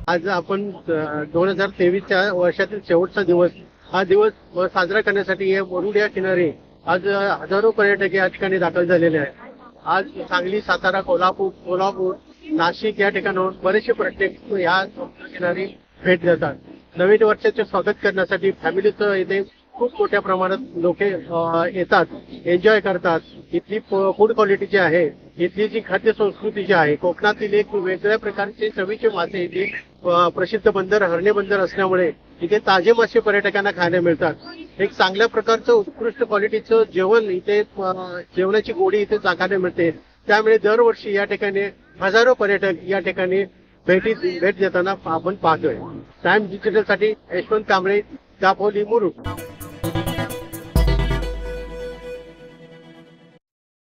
आज आपण 2023च्या वर्षातील शेवटचा दिवस हा दिवस साजरा करण्यासाठी या मुरुड या किनारी आज हजारो पर्यटक या ठिकाणी दाखल झालेले आहेत। आज सांगली, सातारा, कोल्हापूर, नाशिक या ठिकाणाहून बरेचसे पर्यटक या समुद्र किनारी भेट देतात। नवीन वर्षाचे स्वागत करण्यासाठी फॅमिलीचं इथे खूप मोठ्या प्रमाणात लोक येतात, एन्जॉय करतात। इथली फूड क्वालिटी जी आहे, इथली जी खाद्य संस्कृती जी आहे, कोकणातील एक वेगळ्या प्रकारचे चवीचे मासे इथे प्रसिद्ध बंदर, हरणे बंदर असल्यामुळे इथे ताजे मासे पर्यटकांना खायला मिळतात। एक चांगल्या प्रकारचं उत्कृष्ट क्वालिटीचं जेवण इथे, जेवणाची गोडी इथे चाखायला मिळते। त्यामुळे दरवर्षी या ठिकाणी हजारो पर्यटक या ठिकाणी भेट देताना आपण पाहतोय। टाइम डिजिटल साठी यशवंत कांबळे, दापोली, मुरुड।